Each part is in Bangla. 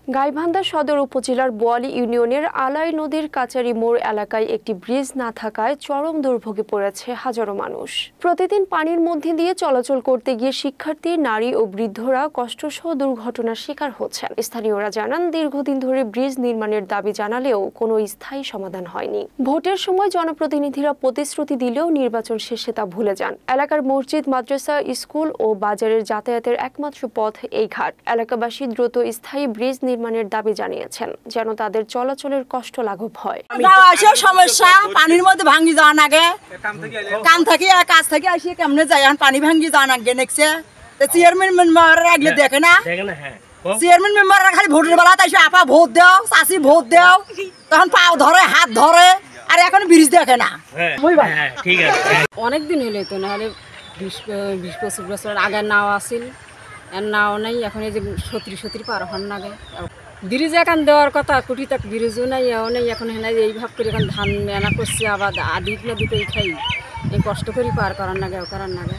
গাইবান্ধা সদর উপজেলার বোয়ালি ইউনিয়নের আলাই নদীর কাচারি মোড় এলাকায় একটি ব্রিজ না থাকায় চরম দুর্ভোগে পড়েছে হাজারো মানুষ। প্রতিদিন পানির মধ্যে দিয়ে চলাচল করতে গিয়ে শিক্ষার্থী, নারী ও বৃদ্ধরা কষ্টসহ দুর্ঘটনার শিকার হচ্ছেন। স্থানীয়রা জানান, দীর্ঘদিন ধরে ব্রিজ নির্মাণের দাবি জানালেও কোনো স্থায়ী সমাধান হয়নি। ভোটের সময় জনপ্রতিনিধিরা প্রতিশ্রুতি দিলেও নির্বাচন শেষে তা ভুলে যান। এলাকার মসজিদ, মাদ্রাসা, স্কুল ও বাজারের যাতায়াতের একমাত্র পথ এই ঘাট। এলাকাবাসী দ্রুত স্থায়ী ব্রিজ নির্মাণের দাবি জানিয়েছেন, যেন তাদের চলাচলের কষ্ট লাঘব হয়। সমস্যা পানির মধ্যে ভাঙ্গি যাওয়া নাগে, কাম থেকে কাজ থেকে আসি কেমনে যায়, পানি ভাঙ্গি যাওয়া নাগে নেক্সে চেয়ারম্যান মেম্বার রাখলে দেখে না, চেয়ারম্যান মেম্বার খালি ভোটের বেলা তাই আপা ভোট দাও, চাষি ভোট দাও, তখন পাও ধরে হাত ধরে, আর এখন ব্রিজ দেখে না। অনেকদিন হইলে তো নাহলে 20-25 বছর আগে নাও আসিল, নাও নাই, এখন এই যে 70 পার হন নাগে। ব্রিজ এখন দেওয়ার কথা, কুটি তাক ব্রিজও নাই, এও নেই, এখন হেনা এইভাব করে এখন ধান এনা করছে, আবার আদিত নদীতেই খাই, এই কষ্ট করি পার করার নাগে, ও করার নাগে।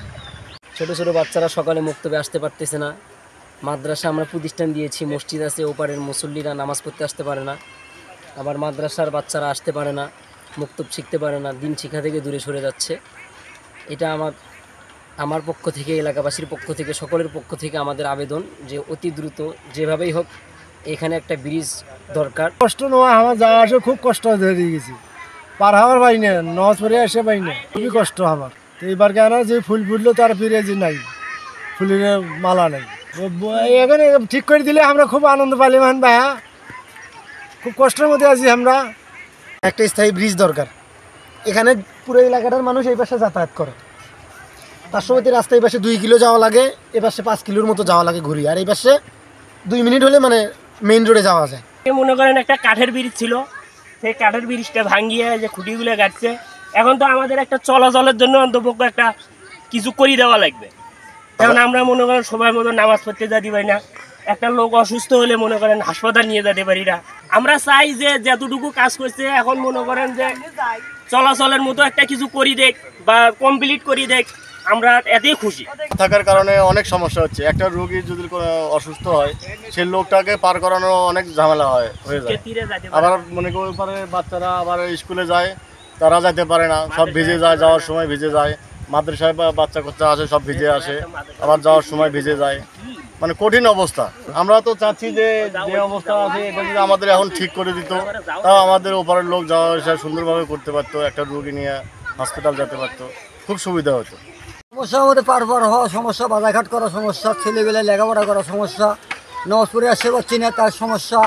ছোটো ছোটো বাচ্চারা সকালে মুক্তবে আসতে পারতেছে না। মাদ্রাসা আমরা প্রতিষ্ঠান দিয়েছি, মসজিদ আছে, ওপারের মুসল্লিরা নামাজ পড়তে আসতে পারে না, আবার মাদ্রাসার বাচ্চারা আসতে পারে না, মুক্তব শিখতে পারে না, দিন শিক্ষা থেকে দূরে সরে যাচ্ছে। এটা আমার পক্ষ থেকে, এলাকাবাসীর পক্ষ থেকে, সকলের পক্ষ থেকে আমাদের আবেদন যে অতি দ্রুত যেভাবেই হোক এখানে একটা ব্রিজ দরকার। কষ্ট নয়, আমার যাওয়া আসে খুব কষ্ট হয়ে গেছি, পার হওয়ার পাই না, নজ পরে আসে পাই না, খুবই কষ্ট আমার। তো এইবার কেন যে ফুল ফুটলো তার ফিরে যে নাই, ফুলের মালা নাই, এখানে ঠিক করে দিলে আমরা খুব আনন্দ পাইলাম। ভাইয়া খুব কষ্টের মধ্যে আছি আমরা। একটা স্থায়ী ব্রিজ দরকার। এখানে পুরো এলাকাটার মানুষ এই পাশে যাতায়াত করে, পার্শ্ববর্তী রাস্তা এই পাশে 2 কিলো যাওয়া লাগে, এ পাশে 5 কিলোর মতো যাওয়া লাগে ঘুরি, আর এই পাশে 2 মিনিট হলে মানে মেইন রোডে যাওয়া যায়। মনে করেন একটা কাঠের ব্রিজ ছিল, সেই কাঠের ব্রিজটা ভাঙিয়ে যে খুঁটিগুলো কাটছে, এখন তো আমাদের একটা চলাচলের জন্য অন্তপক্ষ একটা কিছু করে দেওয়া লাগবে। এখন আমরা মনে করেন সময় মতো নামাজ পড়তে যেতে পারি না, একটা লোক অসুস্থ হলে মনে করেন হাসপাতাল নিয়ে যেতে পারি না। আমরা চাই যে যতটুকু কাজ করছে এখন মনে করেন যে চলাচলের মতো একটা কিছু করি দেখ বা কমপ্লিট করি দেখ, আমরা এতেই খুশি। থাকার কারণে অনেক সমস্যা হচ্ছে। একটা রোগী যদি অসুস্থ হয়, সেই লোকটাকে পার করানো অনেক ঝামেলা হয়ে যায়। আবার মনে করি বাচ্চারা আবার স্কুলে যায়, তারা যেতে পারে না, সব ভিজে যায়, যাওয়ার সময় ভিজে যায়। মাদ্রাসায় বাচ্চা কাচ্চা আসে, সব ভিজে আসে, আবার যাওয়ার সময় ভিজে যায়, মানে কঠিন অবস্থা। আমরা তো চাচ্ছি যে অবস্থা আছে এটা যদি আমাদের এখন ঠিক করে দিত, তাও আমাদের ওপারের লোক যাওয়া আসা সুন্দরভাবে করতে পারতো, একটা রোগী নিয়ে হসপিটাল যেতে পারতো, খুব সুবিধা হতো। সমস্যার মধ্যে পার হওয়া সমস্যা, বাজারঘাট করার সমস্যা, ছেলেবেলা লেখাপড়া করার সমস্যা, নজপুরে আসতে পারছি না তার সমস্যা,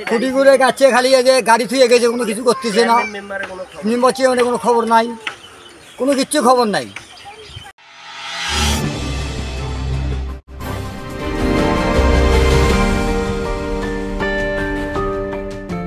খুঁটিগুলো গাছে খালি গাড়ি থুয়ে গেছে, কোনো কিছু করতেছে না, নির্বাচনে কোনো খবর নাই, কোনো কিচ্ছু খবর নাই।